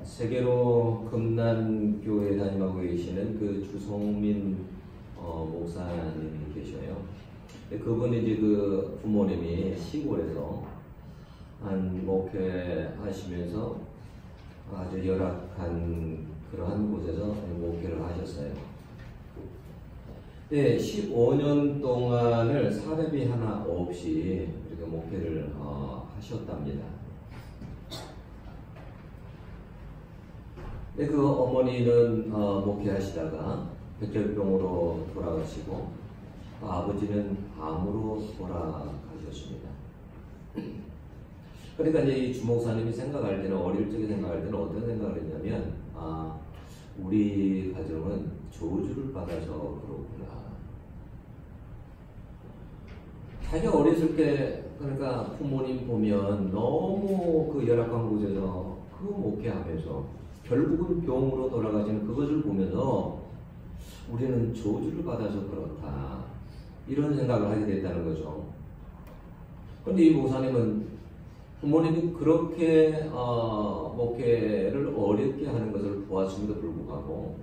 세계로 금난교회 담임하고 계시는 주성민 목사님이 계셔요. 그분이 이제 부모님이 시골에서 목회하시면서 아주 열악한 그러한 곳에서 목회를 하셨어요. 네, 15년 동안을 사례비 하나 없이 이렇게 목회를 하셨답니다. 네, 어머니는 목회하시다가 백혈병으로 돌아가시고 아버지는 암으로 돌아가셨습니다. 그러니까 이제 이 주목사님이 생각할 때는, 어릴 적에 생각할 때는 어떤 생각을 했냐면, 우리 가정은 저주를 받아서 그렇구나. 자기가 어렸을 때, 그러니까 부모님 보면 너무 열악한 곳에서 목회하면서 결국은 병으로 돌아가시는 그것을 보면서 우리는 저주를 받아서 그렇다, 이런 생각을 하게 됐다는 거죠. 그런데 이 목사님은 부모님이 그렇게 목회를 어렵게 하는 것을 보았음에도 불구하고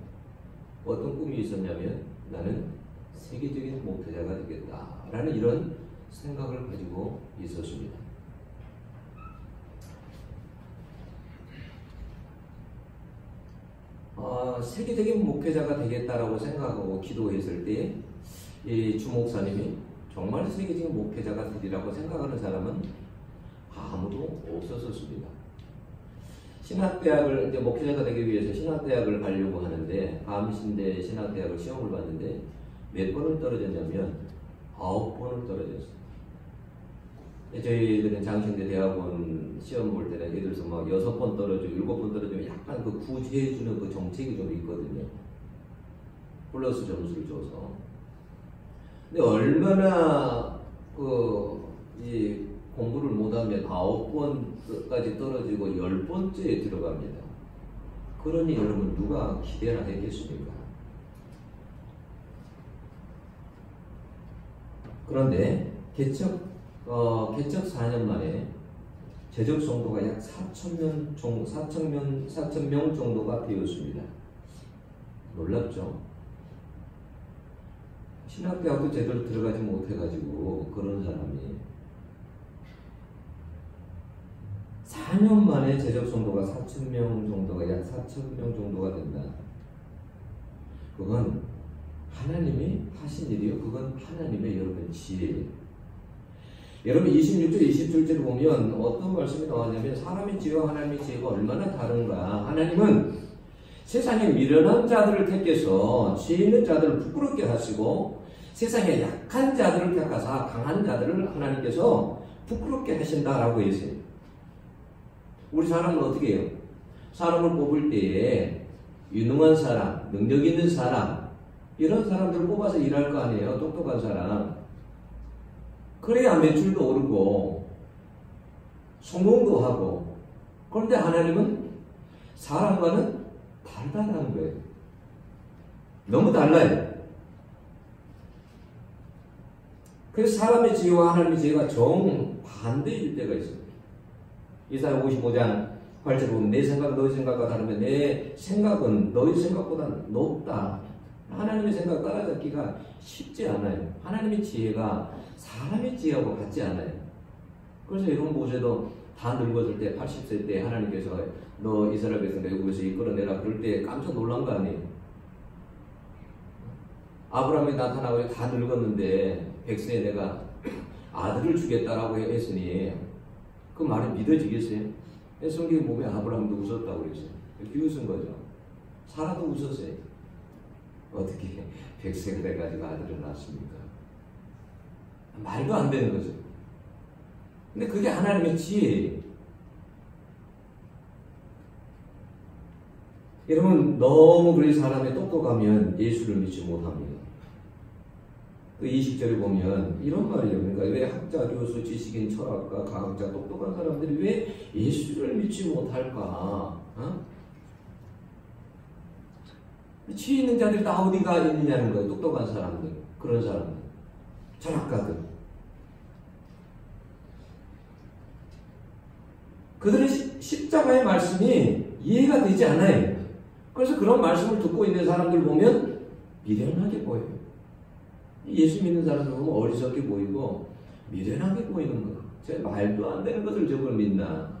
어떤 꿈이 있었냐면, 나는 세계적인 목회자가 되겠다라는 이런 생각을 가지고 있었습니다. 세계적인 목회자가 되겠다라고 생각하고 기도했을 때 이 주목사님이 정말 세계적인 목회자가 되리라고 생각하는 사람은 아무도 없었습니다. 신학대학을, 이제 목회자가 되기 위해서 신학대학을 가려고 하는데, 감신대 신학대학을 시험을 봤는데 몇 번을 떨어졌냐면 9번을 떨어졌어요. 저희들은 장신대 대학원 시험 볼 때는 예를 들어서 막 6번 떨어지고 7번 떨어지면 약간 구제해주는 정책이 좀 있거든요. 플러스 점수를 줘서. 근데 얼마나 이 공부를 못하면 9번까지 떨어지고 10번째에 들어갑니다. 그러니 여러분, 누가 기대나 했겠습니까? 그런데 개척 4년 만에 재적 성도가 약 4,000명 정도가 되었습니다. 놀랍죠? 신학대학도 제대로 들어가지 못해가지고 그런 사람이 4년 만에 재적 성도가 4,000명 정도가, 약 4,000명 정도가 된다. 그건 하나님이 하신 일이요. 그건 하나님의 여러분 지혜예요. 여러분 26절, 27절을 보면 어떤 말씀이 나왔냐면, 사람의 지혜와 하나님의 지혜가 얼마나 다른가. 하나님은 세상에 미련한 자들을 택해서 지혜 있는 자들을 부끄럽게 하시고, 세상에 약한 자들을 택하사 강한 자들을 하나님께서 부끄럽게 하신다라고 했어요. 우리 사람은 어떻게 해요? 사람을 뽑을 때에 유능한 사람, 능력 있는 사람, 이런 사람들을 뽑아서 일할 거 아니에요. 똑똑한 사람. 그래야 매출도 오르고 성공도 하고. 그런데 하나님은 사람과는 다르다는 거예요. 너무 달라요. 그래서 사람의 지혜와 하나님의 지혜가 정반대일 때가 있습니다. 이사야 55장 8절 보면, 내 생각은 너희 생각과 다르면 내 생각은 너희 생각보다 높다. 하나님의 생각 따라잡기가 쉽지 않아요. 하나님의 지혜가 사람의 지혜하고 같지 않아요. 그래서 여러분 보셔도 다 늙었을 때, 80세 때 하나님께서 너 이스라엘 백성 애굽에서 이끌어내라 그럴 때 깜짝 놀란 거 아니에요. 아브라함이 나타나고 다 늙었는데 100세에 내가 아들을 주겠다라고 했으니 그 말이 믿어지겠어요? 성경에 보면 아브라함도 웃었다고 그랬어요. 비웃은 거죠. 사라도 웃었어요. 어떻게 100세가 돼가지고 아들을 낳습니까? 말도 안 되는 거죠. 근데 그게 하나님의 지혜예요. 여러분, 너무 그리 사람이 똑똑하면 예수를 믿지 못합니다. 그 20절에 보면 이런 말이에요. 그러니까 왜 학자, 교수, 지식인, 철학가, 과학자, 똑똑한 사람들이 왜 예수를 믿지 못할까? 지혜 있는 자들이 다 어디가 있느냐는 거예요. 똑똑한 사람들, 그런 사람들, 철학가들. 그들은 십자가의 말씀이 이해가 되지 않아요. 그래서 그런 말씀을 듣고 있는 사람들 보면 미련하게 보여요. 예수 믿는 사람들 보면 어리석게 보이고 미련하게 보이는 거. 제 말도 안 되는 것을 저걸 믿나.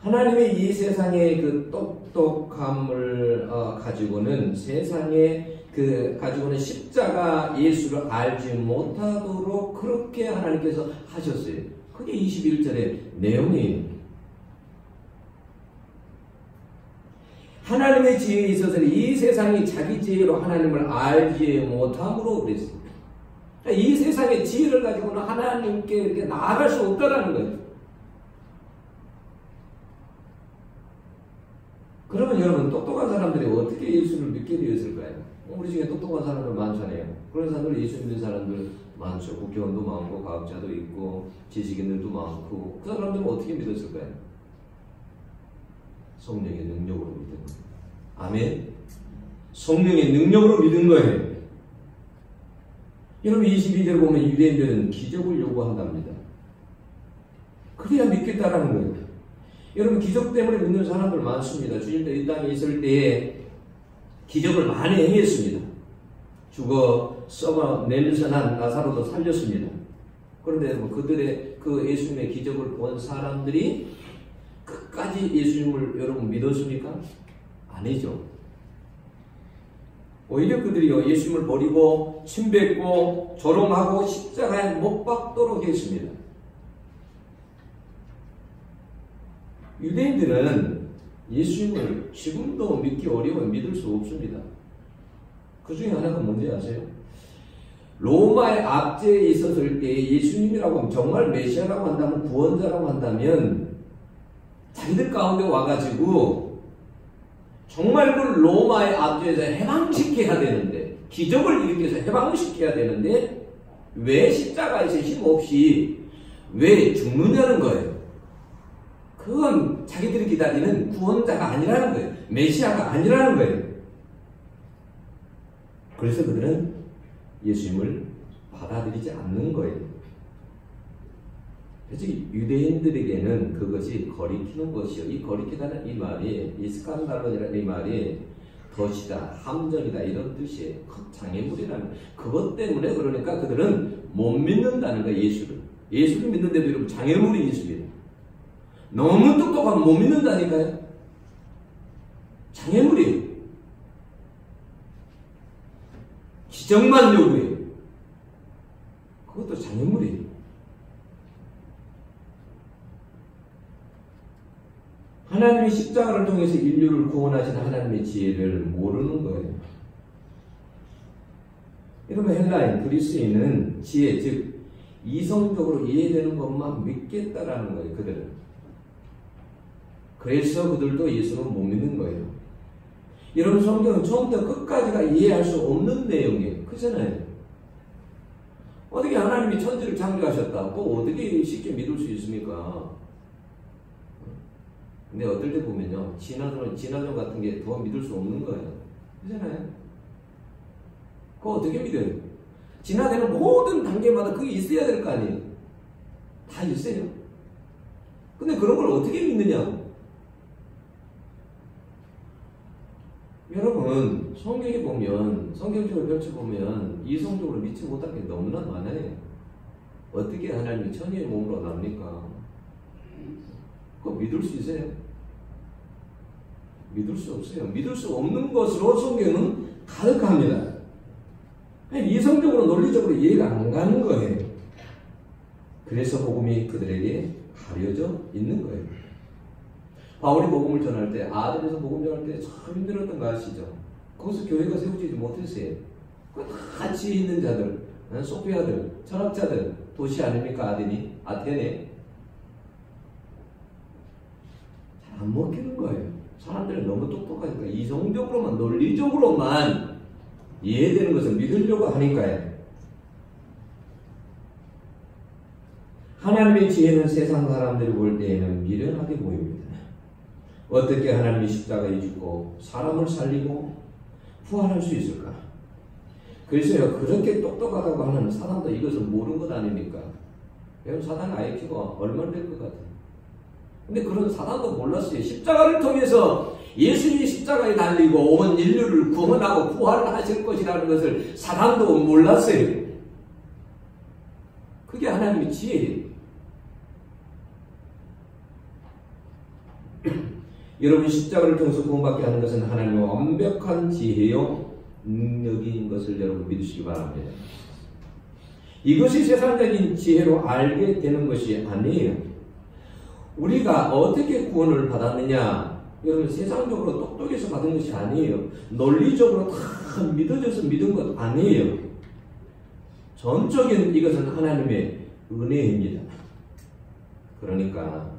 하나님의 이 세상의 그 똑똑함을 가지고는 세상에 가지고는 십자가 예수를 알지 못하도록 그렇게 하나님께서 하셨어요. 그게 21절의 내용이에요. 하나님의 지혜에 있어서는 이 세상이 자기 지혜로 하나님을 알지 못함으로 그랬습니다. 이 세상의 지혜를 가지고는 하나님께 이렇게 나아갈 수 없다라는 거예요. 그러면 여러분, 똑똑한 사람들이 어떻게 예수를 믿게 되었을까요? 우리 중에 똑똑한 사람들 많잖아요. 그런 사람들, 예수 믿는 사람들 많죠. 국회의원도 많고 과학자도 있고 지식인들도 많고. 그 사람들은 어떻게 믿었을까요? 성령의 능력으로 믿은 거예요. 아멘. 성령의 능력으로 믿은 거예요. 여러분 22절 보면 유대인들은 기적을 요구한답니다. 그래야 믿겠다라는 거예요. 여러분 기적 때문에 믿는 사람들 많습니다. 주님도 이 땅에 있을 때에 기적을 많이 행했습니다. 죽어 썩어 냄새난 나사로도 살렸습니다. 그런데 그들의 그 예수님의 기적을 본 사람들이 끝까지 예수님을 여러분 믿었습니까? 아니죠. 오히려 그들이요 예수님을 버리고 침뱉고 조롱하고 십자가에 못 박도록 했습니다. 유대인들은 예수님을 지금도 믿기 어려워 믿을 수 없습니다. 그 중에 하나가 뭔지 아세요? 로마의 압제에 있었을 때 예수님이라고 하면 정말 메시아라고 한다면 구원자라고 한다면 자기들 가운데 와가지고 정말 그 로마의 압제에서 해방시켜야 되는데 기적을 일으켜서 해방시켜야 되는데 왜 십자가에서 힘없이 왜 죽느냐는 거예요. 그건 자기들이 기다리는 구원자가 아니라는 거예요. 메시아가 아니라는 거예요. 그래서 그들은 예수님을 받아들이지 않는 거예요. 그래서 유대인들에게는 그것이 거리키는 것이요. 이 거리키다는 이 말이, 이 스칸달론이라는 이 말이 덫이다, 함정이다 이런 뜻이에요. 장애물이라는 그것 때문에 그러니까 그들은 못 믿는다는 거예요. 예수를 믿는데도 여러분 장애물이 있습니다. 너무 똑똑하면 못 믿는다니까요. 장애물이에요. 기적만 요구해요. 그것도 장애물이에요. 하나님의 십자가를 통해서 인류를 구원하신 하나님의 지혜를 모르는 거예요. 여러분 헬라인, 그리스인은 지혜, 즉 이성적으로 이해되는 것만 믿겠다라는 거예요. 그들은. 그래서 그들도 예수는 못 믿는 거예요. 여러분 성경은 처음부터 끝까지가 이해할 수 없는 내용이에요. 그렇잖아요. 어떻게 하나님이 천지를 창조하셨다고 어떻게 쉽게 믿을 수 있습니까? 근데 어떨 때 보면요, 진화론 같은 게 더 믿을 수 없는 거예요. 그렇잖아요. 그거 어떻게 믿어요? 진화되는 모든 단계마다 그게 있어야 될 거 아니에요. 다 있어요. 근데 그런 걸 어떻게 믿느냐고. 여러분 성경에 보면, 성경적으로 펼쳐보면 이성적으로 믿지 못할 게 너무나 많아요. 어떻게 하나님이 천의 몸으로 납니까? 그거 믿을 수 있어요? 믿을 수 없어요. 믿을 수 없는 것으로 성경은 가득합니다. 이성적으로 논리적으로 이해가 안 가는 거예요. 그래서 복음이 그들에게 가려져 있는 거예요. 바울이 복음을 전할 때, 아덴에서 복음 전할 때 참 힘들었던 거 아시죠? 거기서 교회가 세워지지 못했어요. 같이 있는 자들, 소피아들, 철학자들, 도시 아닙니까? 아테네. 잘 안 먹히는 거예요. 사람들은 너무 똑똑하니까 이성적으로만, 논리적으로만 이해되는 것을 믿으려고 하니까요. 하나님의 지혜는 세상 사람들이 볼 때에는 미련하게 보입니다. 어떻게 하나님이 십자가에 죽고 사람을 살리고 부활할 수 있을까? 그래서요, 그렇게 똑똑하다고 하는 사람도 이것을 모르는 것 아닙니까? 여러분 사단의 IQ가 얼마나 될 것 같아요? 근데 그런 사단도 몰랐어요. 십자가를 통해서 예수님이 십자가에 달리고 온 인류를 구원하고 부활을 하실 것이라는 것을 사단도 몰랐어요. 그게 하나님의 지혜예요. 여러분 십자가를 통해서 구원받게 하는 것은 하나님의 완벽한 지혜요 능력인 것을 여러분 믿으시기 바랍니다. 이것이 세상적인 지혜로 알게 되는 것이 아니에요. 우리가 어떻게 구원을 받았느냐? 여러분 세상적으로 똑똑해서 받은 것이 아니에요. 논리적으로 다 믿어져서 믿은 것 아니에요. 전적인 이것은 하나님의 은혜입니다. 그러니까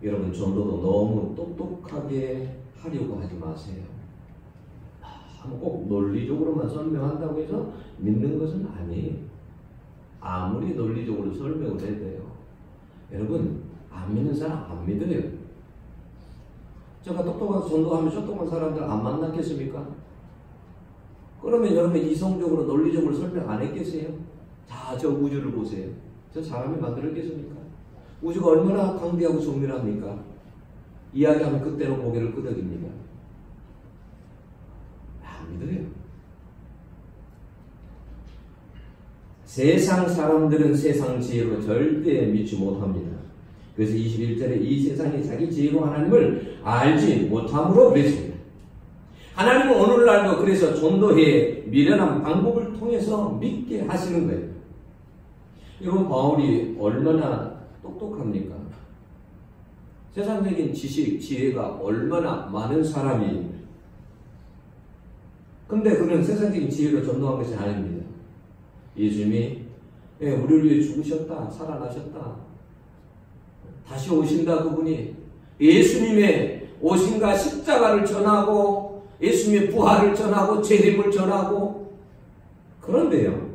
여러분 전도도 너무 똑똑하게 하려고 하지 마세요. 꼭 논리적으로만 설명한다고 해서 믿는 것은 아니에요. 아무리 논리적으로 설명을 해도요. 여러분 안 믿는 사람 안 믿어요. 제가 똑똑한 전도하면 똑똑한 사람들 안 만났겠습니까? 그러면 여러분 이성적으로 논리적으로 설명 안 했겠어요? 자, 저 우주를 보세요. 저 사람이 만들었겠습니까? 우주가 얼마나 강대하고 정밀합니까? 이야기하면 그때로 고개를 끄덕입니다. 안 믿어요. 세상 사람들은 세상 지혜로 절대 믿지 못합니다. 그래서 21절에 이 세상이 자기 지혜로 하나님을 알지 못함으로 그랬습니다. 하나님은 오늘날도 그래서 전도에 미련한 방법을 통해서 믿게 하시는 거예요. 여러분 바울이 얼마나 똑똑합니까? 세상적인 지식, 지혜가 얼마나 많은 사람이 근데 그는 세상적인 지혜로 전도한 것이 아닙니다. 예수님이 우리를 위해 죽으셨다, 살아나셨다, 다시 오신다. 그분이 예수님의 오신과 십자가를 전하고 예수님의 부활을 전하고 재림을 전하고 그런데요.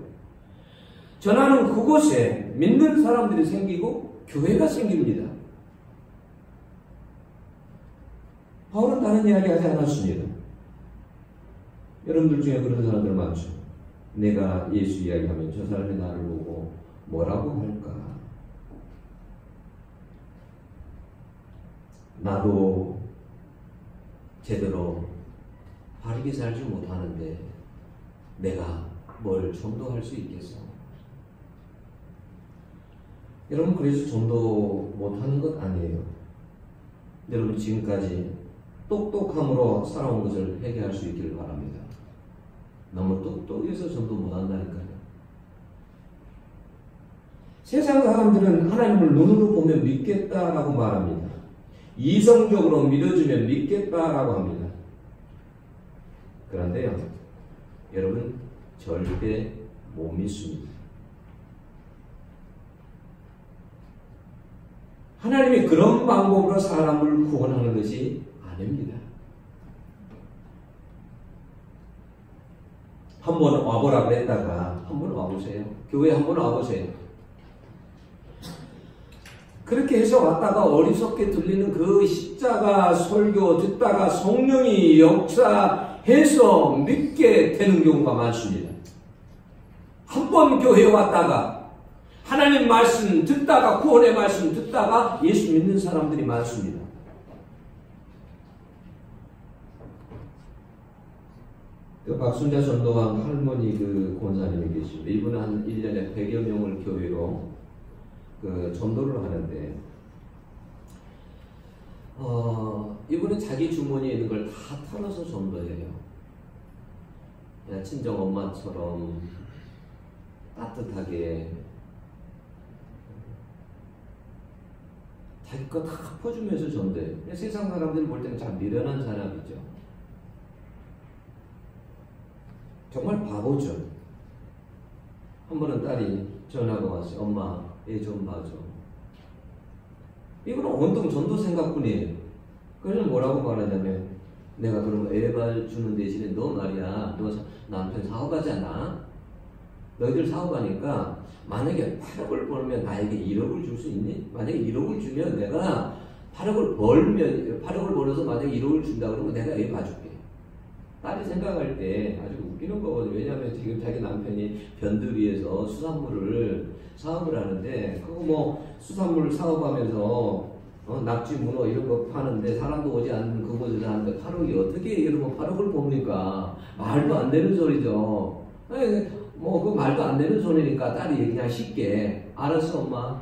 전하는 그곳에 믿는 사람들이 생기고 교회가 생깁니다. 바울은 다른 이야기 하지 않았습니다. 여러분들 중에 그런 사람들 많죠. 내가 예수 이야기하면 저 사람이 나를 보고 뭐라고 할까? 나도 제대로 바르게 살지 못하는데 내가 뭘 전도할 수 있겠어? 여러분 그래서 전도 못하는 것 아니에요. 여러분 지금까지 똑똑함으로 살아온 것을 회개할 수 있기를 바랍니다. 너무 똑똑해서 전도 못한다니까요. 세상 사람들은 하나님을 눈으로 보면 믿겠다라고 말합니다. 이성적으로 믿어주면 믿겠다라고 합니다. 그런데요, 여러분 절대 못 믿습니다. 하나님이 그런 방법으로 사람을 구원하는 것이 아닙니다. 한번 와보라고 했다가 한번 와보세요. 교회에 한번 와보세요. 그렇게 해서 왔다가 어리석게 들리는 그 십자가 설교 듣다가 성령이 역사해서 믿게 되는 경우가 많습니다. 한 번 교회에 왔다가 하나님 말씀 듣다가 구원의 말씀 듣다가 예수 믿는 사람들이 많습니다. 그 박순자 전도왕 할머니 그 권사님이 계십니다. 이분은 한 1년에 100여 명을 교회로 그 전도를 하는데 이분은 자기 주머니에 있는 걸 다 털어서 전도해요. 그냥 친정 엄마처럼 따뜻하게 자기 거 다 퍼주면서 전도해요. 세상 사람들이 볼 때는 참 미련한 사람이죠. 정말 바보죠. 한 번은 딸이 전화가 왔어요. 엄마, 애 좀 봐줘. 이거는 온통 전도 생각뿐이에요. 그래서 뭐라고 말하냐면, 내가 그러면 애 봐주는 대신에 너 말이야, 너 남편 사업하잖아. 너희들 사업하니까 만약에 8억을 벌면 나에게 1억을 줄 수 있니? 만약에 1억을 주면 내가 8억을 벌어서 만약에 1억을 준다 그러면 내가 애 봐줄게. 딸이 생각할 때 아주 웃기는 거거든요. 왜냐하면 지금 자기 남편이 변두리에서 수산물을 사업을 하는데 그거 뭐 수산물 사업하면서 낙지, 문어 이런 거 파는데 사람도 오지 않는 그곳에서 하는데 8억이 어떻게 이러면 8억을 봅니까? 말도 안 되는 소리죠. 뭐 그 말도 안 되는 소리니까 딸이 그냥 쉽게 알았어 엄마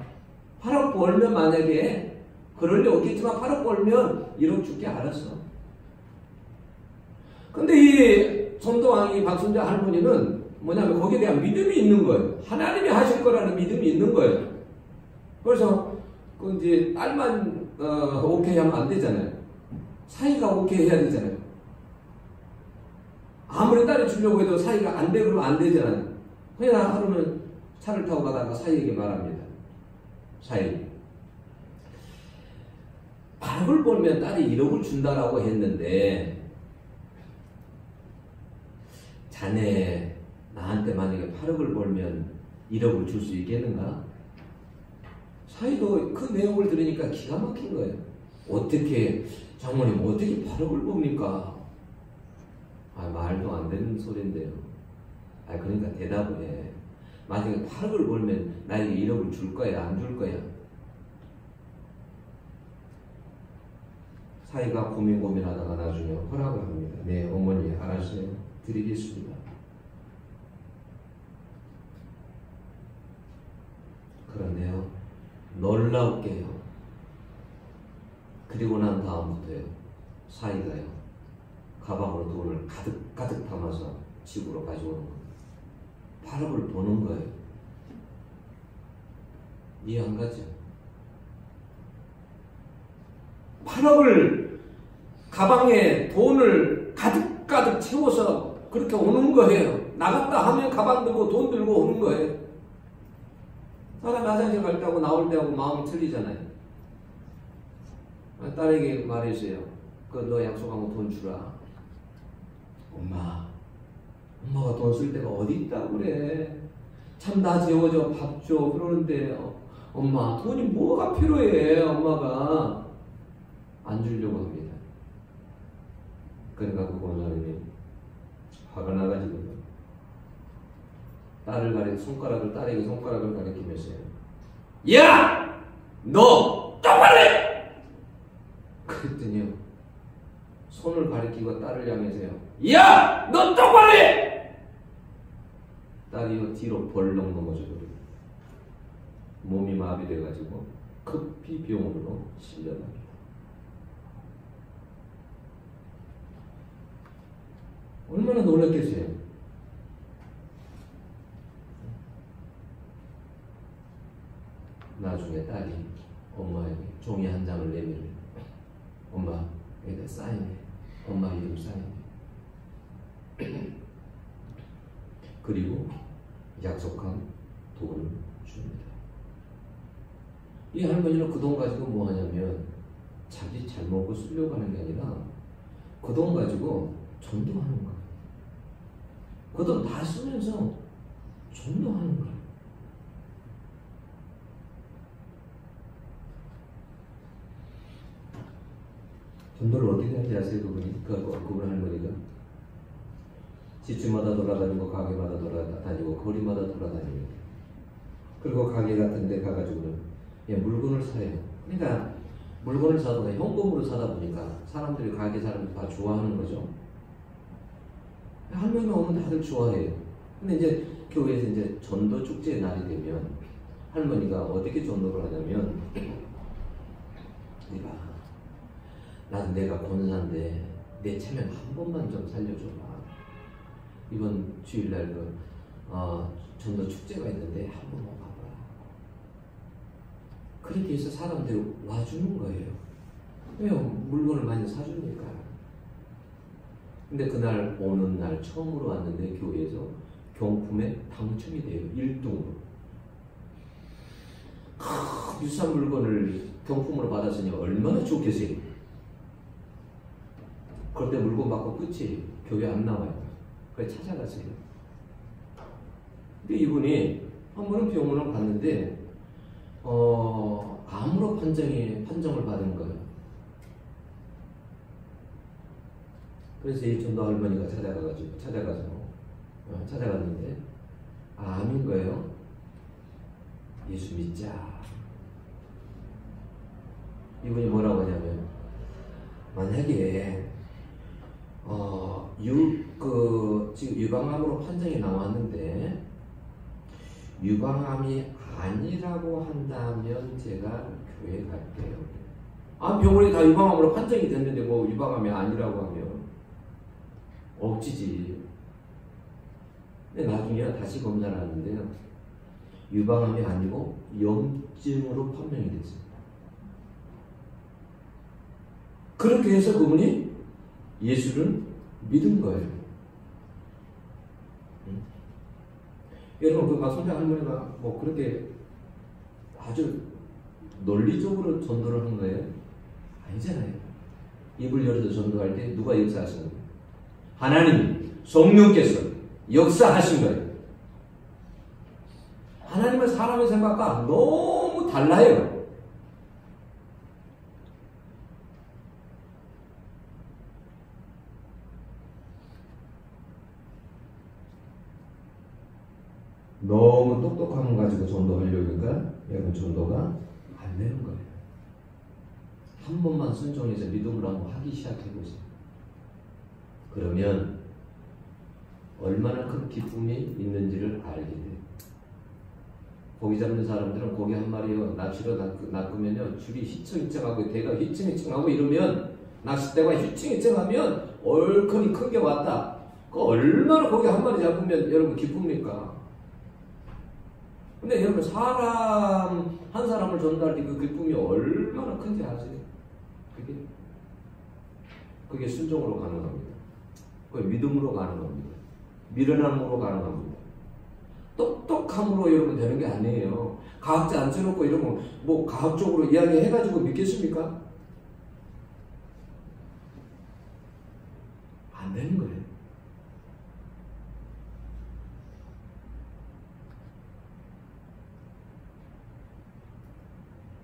8억 벌면 만약에 그럴 리 없겠지만 8억 벌면 1억 줄게 알았어. 근데 이 전도왕이 박순자 할머니는 뭐냐면 거기에 대한 믿음이 있는 거예요. 하나님이 하실 거라는 믿음이 있는 거예요. 그래서 그 이제 딸만 오케이 하면 안 되잖아요. 사이가 오케이 해야 되잖아요. 아무리 딸이 주려고 해도 사이가 안 돼 그러면 안 되잖아요. 그냥 하루는 차를 타고 가다가 사이에게 말합니다. 사이 8억을 벌면 딸이 1억을 준다라고 했는데 자네 나한테 만약에 8억을 벌면 1억을 줄 수 있겠는가? 사이도 그 내용을 들으니까 기가 막힌 거예요. 어떻게 장모님 어떻게 8억을 봅니까? 말도 안 되는 소린데요. 그러니까 대답을 해. 만약에 8억을 벌면 나에게 1억을 줄 거야 안 줄 거야? 사이가 고민하다가 나중에 허락을 합니다. 네 어머니 알았어요. 드리겠습니다. 그런데요 놀랍게요. 그리고 난 다음부터요 사이가요 가방으로 돈을 가득 담아서 집으로 가져오는 거예요. 8억을 버는 거예요. 이해 안 가죠? 8억을 가방에 돈을 가득 채워서 그렇게 오는 거예요. 나갔다 하면 가방 들고 돈 들고 오는 거예요. 사람 화장실 갈 때하고 나올 때하고 마음이 틀리잖아요. 딸에게 말했어요. 너 약속하고 돈 주라. 엄마가 돈 쓸 데가 어디 있다고 그래. 참 나 재워줘 밥 줘 그러는데 엄마 돈이 뭐가 필요해. 엄마가 안 주려고 합니다. 그러니까 그 권사님이 화가 나가지고 딸에게 손가락을 가리키면서요. 야! 너 똑바로 해! 그랬더니요. 손을 가리키고 딸을 향해서요. 야! 너 똑바로 해! 딸이 뒤로 벌렁 넘어져버리고 몸이 마비돼가지고 급히 병원으로 실려갑니다. 얼마나 놀랐겠어요. 나중에 딸이 엄마에게 종이 한 장을 내밀어요. 엄마 여기다 사인해. 엄마 이름 사인해. 그리고 약속한 돈을 줍니다. 이 할머니는 그 돈 가지고 뭐 하냐면 자기 잘 먹고 쓰려고 하는 게 아니라 그 돈 가지고 전도하는 거예요. 그 돈 다 쓰면서 전도하는 거예요. 전도를 어떻게 하는지 아세요? 그분 할머니가 집집마다 돌아다니고 가게마다 돌아다니고 거리마다 돌아다닙니다. 그리고 가게 같은 데 가가지고는 물건을 사요. 그러니까 물건을 사도 현금으로 사다 보니까 사람들이 가게 사람들 다 좋아하는 거죠. 할머니가 오면 다들 좋아해요. 근데 이제 교회에서 이제 전도 축제 날이 되면 할머니가 어떻게 전도를 하냐면 내가 권사인데 내 체면 한 번만 좀 살려줘라. 이번 주일날 전도 축제가 있는데 한 번만 가봐라. 그렇게 해서 사람들이 와주는 거예요. 왜요? 물건을 많이 사주니까. 근데 그날 오는 날 처음으로 왔는데 교회에서 경품에 당첨이 돼요. 1등으로. 비싼 물건을 경품으로 받았으니 얼마나 좋겠어요. 그럴 때 물건 받고 끝이 교회 안 나와요. 그래서 찾아가세요. 근데 이분이 한 번은 병원을 갔는데 암으로 판정을 받은 거예요. 그래서 이 전도 할머니가 찾아갔는데 암인 거예요. 예수 믿자. 이분이 뭐라고 하냐면, 만약에 지금 유방암으로 판정이 나왔는데 유방암이 아니라고 한다면 제가 교회 갈게요. 병원이 다 유방암으로 판정이 됐는데 뭐 유방암이 아니라고 하면 억지지. 근데 나중에 다시 검사를 하는데요, 유방암이 아니고 염증으로 판명이 됐어요. 그렇게 해서 그분이 예수를 믿은 거예요. 여러분, 그 손자 할머니가 뭐 그렇게 아주 논리적으로 전도를 한 거예요? 아니잖아요. 입을 열어서 전도할 때 누가 역사하신 거예요? 하나님, 성령께서 역사하신 거예요. 하나님은 사람의 생각과 너무 달라요. 너무 똑똑한 거 가지고 전도하려니까 여러분 전도가 안 되는 거예요. 한 번만 순종해서 믿음으로 한번 하기 시작해보세요. 그러면 얼마나 큰 기쁨이 있는지를 알게 돼요. 고기 잡는 사람들은 고기 한 마리요 낚시로 낚으면요 줄이 휘청휘청하고 대가 휘청휘청하고 이러면, 낚싯대가 휘청휘청하면 얼큰이 큰 게 왔다. 그 얼마나 고기 한 마리 잡으면 여러분 기쁩니까? 근데 여러분, 사람 한 사람을 전도할 때 그 기쁨이 얼마나 큰지 아세요? 그게 순종으로 가는 겁니다. 그게 믿음으로 가는 겁니다. 미련함으로 가는 겁니다. 똑똑함으로 여러분 되는 게 아니에요. 과학자 앉혀놓고 이러면 뭐 과학적으로 이야기해가지고 믿겠습니까? 안 되는 거예요.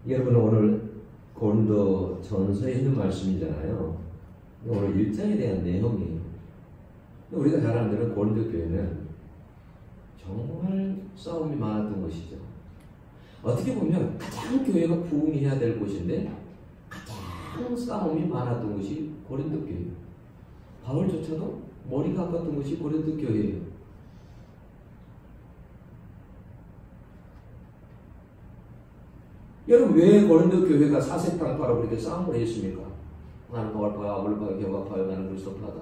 여러분, 오늘 고린도 전서에 있는 말씀이잖아요. 오늘 1장에 대한 내용이에요. 우리가 잘 아는 대로 고린도 교회는 정말 싸움이 많았던 것이죠. 어떻게 보면 가장 교회가 부흥해야 될 곳인데 가장 싸움이 많았던 것이 고린도 교회예요. 바울조차도 머리가 아팠던 것이 고린도 교회예요. 여러분, 왜 고린도 교회가 사색당파라고 그렇게 싸움을 했습니까? 나는 바울파야, 아볼파야, 게바파야, 나는 그리스도파다.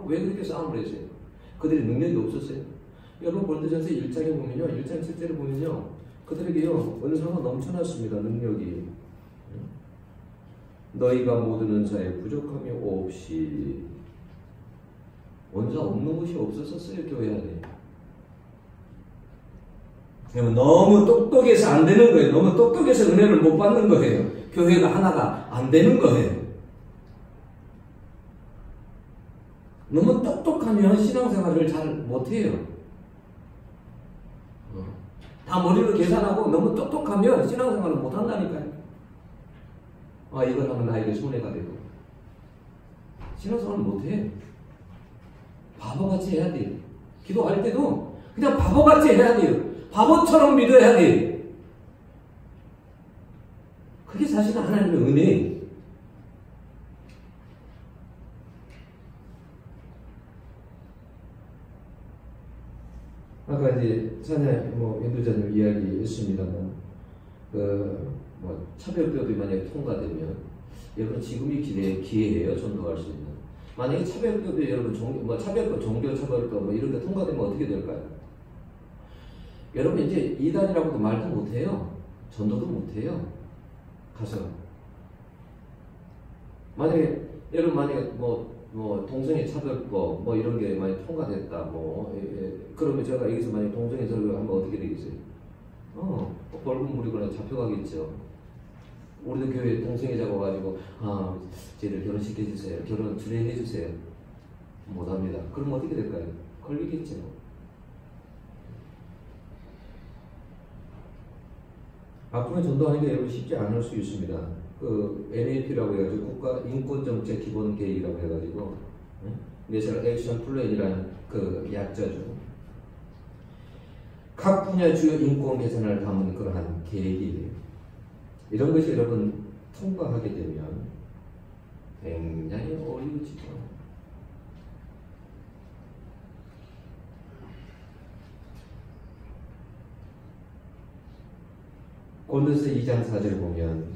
왜 그렇게 싸움을 했어요? 그들이 능력이 없었어요. 여러분, 고린도전서 1장에 보면요, 1장 7절에 보면요, 그들에게요 은사가 넘쳐났습니다. 능력이. 너희가 모든 은사에 부족함이 없이. 은사 없는 것이 없었어요, 교회 안에. 너무 똑똑해서 안 되는 거예요. 너무 똑똑해서 은혜를 못 받는 거예요. 교회가 하나가 안 되는 거예요. 너무 똑똑하면 신앙생활을 잘 못해요. 다 머리로 계산하고 너무 똑똑하면 신앙생활을 못한다니까요. 이걸 하면 나에게 손해가 되고. 신앙생활을 못해요. 바보같이 해야 돼요. 기도할 때도 그냥 바보같이 해야 돼요. 바보처럼 믿어야 돼. 그게 사실은 하나님의 은혜예요. 아까 이제 찬양 연두자님 이야기했습니다만, 차별법이 만약에 통과되면, 여러분 지금이 기회예요. 전도할 수 있는. 만약에 차별법이 여러분 차별법, 종교차별법 이런 게 통과되면 어떻게 될까요? 여러분 이제 이단이라고도 말도 못해요. 전도도 못해요. 가서 만약에 동성애 차별법 이런 게 많이 통과됐다 그러면 제가 여기서 만약 동성애 설교하면 어떻게 되겠어요? 벌금 물이거나 잡혀가겠죠. 우리도 교회에 동성애자가 와가지고 쟤를 결혼시켜주세요. 결혼 주례해주세요. 못합니다. 그럼 어떻게 될까요? 걸리겠죠. 앞으로 전도하는 게 여러분 쉽지 않을 수 있습니다. NAP라고 해가지고 국가 인권정책 기본 계획이라고 해가지고 내셔널 액션 플랜이라는 그 약자죠. 각 분야 주요 인권 개선을 담은 그러한 계획이에요. 이런 것이 여러분 통과하게 되면 굉장히 어려워지죠. 고린도서 2장 4절 보면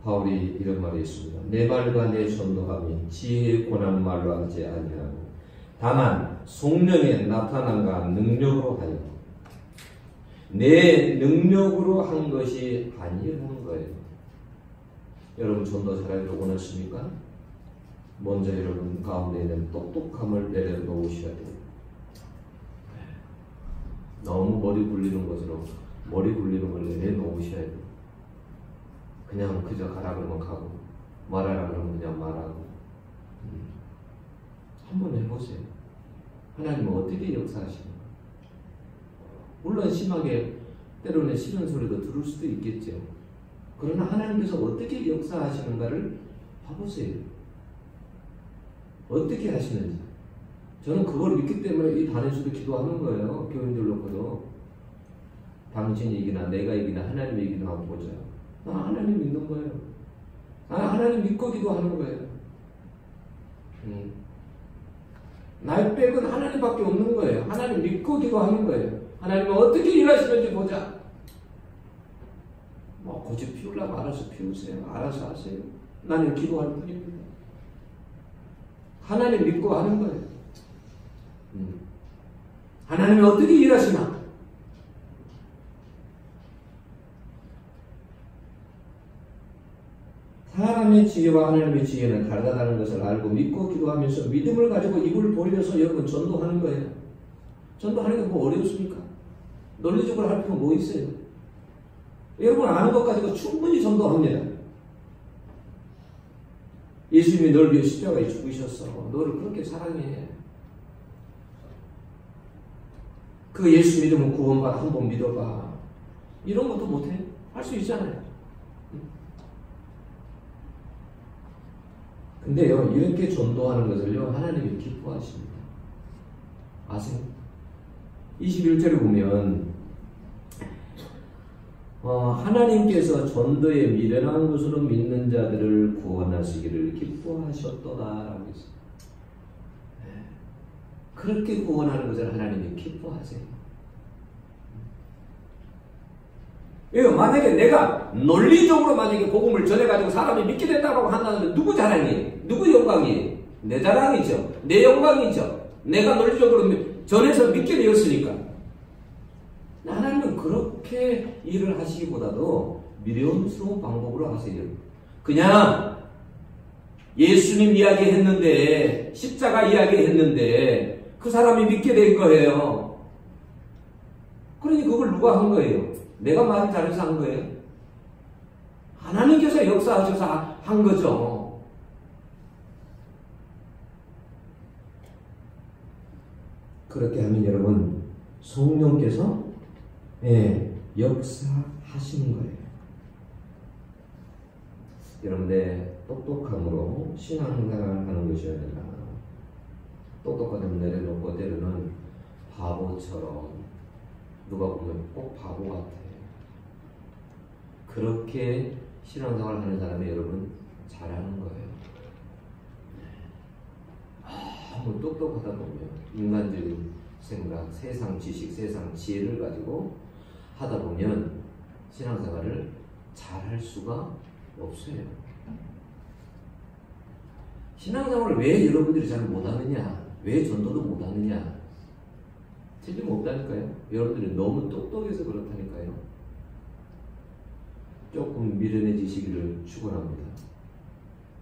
바울이 이런 말이 있습니다. 내 말과 내 전도함이 지혜의 고난 말로 하지 아니하고 다만 성령의 나타남과 능력으로 하여 내 능력으로 한 것이 아니라는 거예요. 여러분 전도 잘하기를 원하십니까? 먼저 여러분 가운데 있는 똑똑함을 내려놓으셔야 돼요. 너무 머리 굴리는 것으로 머리 굴리는 걸 내려놓으셔야 돼요. 그냥 그저 가라 그러면 가고 말하라 그러면 그냥 말하고. 한번 해보세요. 하나님은 어떻게 역사하시는가? 물론 심하게 때로는 싫은 소리도 들을 수도 있겠죠. 그러나 하나님께서 어떻게 역사하시는가를 봐보세요. 어떻게 하시는지. 저는 그걸 믿기 때문에 이 단에서도 기도하는 거예요. 교인들 놓고도. 당신이 이기나 내가 이기나 하나님이 이기나 한번 보자. 나 하나님 믿는 거예요. 나 하나님 믿고 기도하는 거예요. 날 백은 하나님밖에 없는 거예요. 하나님 믿고 기도하는 거예요. 하나님은 어떻게 일하시는지 보자. 뭐 고집 피우려고 알아서 피우세요. 알아서 하세요. 나는 기도할 뿐입니다. 하나님 믿고 하는 거예요. 하나님이 어떻게 일하시나? 사람의 지혜와 하나님의 지혜는 다르다는 것을 알고 믿고 기도하면서 믿음을 가지고 입을 벌려서 여러분 전도하는 거예요. 전도하는 게 뭐 어렵습니까? 논리적으로 할 필요 뭐 있어요? 여러분 아는 것 가지고 충분히 전도합니다. 예수님이 널 위해 십자가에 죽으셨어. 너를 그렇게 사랑해. 그 예수 믿으면 구원받아. 한번 믿어봐. 이런 것도 못해? 할 수 있잖아요. 근데요, 이렇게 전도하는 것을요, 하나님이 기뻐하십니다. 아세요? 21절에 보면, 하나님께서 전도에 미련한 것으로 믿는 자들을 구원하시기를 기뻐하셨도다라고 했어요. 그렇게 구원하는 것을 하나님이 기뻐하세요. 만약에 내가 논리적으로 만약에 복음을 전해가지고 사람이 믿게 된다고 한다면 누구 자랑이에요? 누구 영광이에요? 내 자랑이죠. 내 영광이죠. 내가 논리적으로 전해서 믿게 되었으니까. 하나님은 그렇게 일을 하시기보다도 미련스러운 방법으로 하세요. 그냥 예수님 이야기 했는데, 십자가 이야기 했는데 그 사람이 믿게 될 거예요. 그러니 그걸 누가 한 거예요? 내가 말을 잘해서 한 거예요? 하나님께서 역사하셔서 한 거죠. 그렇게 하면 여러분 성령께서 역사하시는 거예요. 여러분의 똑똑함으로 신앙생활하는 것이 아니라 똑똑하다면 내려놓고 때로는 바보처럼 누가 보면 꼭 바보 같아. 그렇게 신앙생활 하는 사람이 여러분 잘하는 거예요. 한번 똑똑하다 보면 인간적인 생각, 세상 지식, 세상 지혜를 가지고 하다 보면 신앙생활을 잘할 수가 없어요. 신앙생활을 왜 여러분들이 잘 못하느냐? 왜 전도도 못하느냐? 틀림없다니까요. 여러분들이 너무 똑똑해서 그렇다니까요. 조금 미련해지시기를 축원합니다.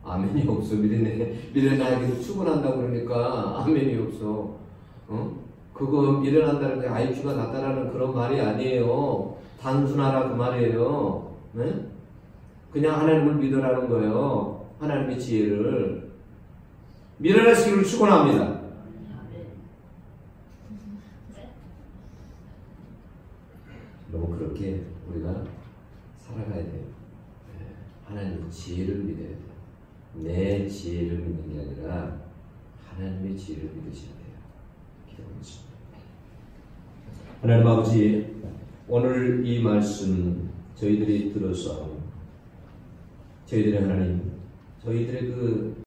아멘이 없어. 미련하기를 축원한다고 그러니까 아멘이 없어. 그거 미련한다는 게 IQ가 낮다라는 그런 말이 아니에요. 단순하라 그 말이에요. 네? 그냥 하나님을 믿으라는 거예요. 하나님의 지혜를. 미련하시기를 축원합니다. 너무 그렇게 우리가 살아가야 돼요. 하나님의 지혜를 믿어야 돼요. 내 지혜를 믿는 게 아니라 하나님의 지혜를 믿으셔야 돼요. 기도하겠습니다. 하나님 아버지, 오늘 이 말씀 저희들이 들어서 저희들의 하나님, 저희들의 그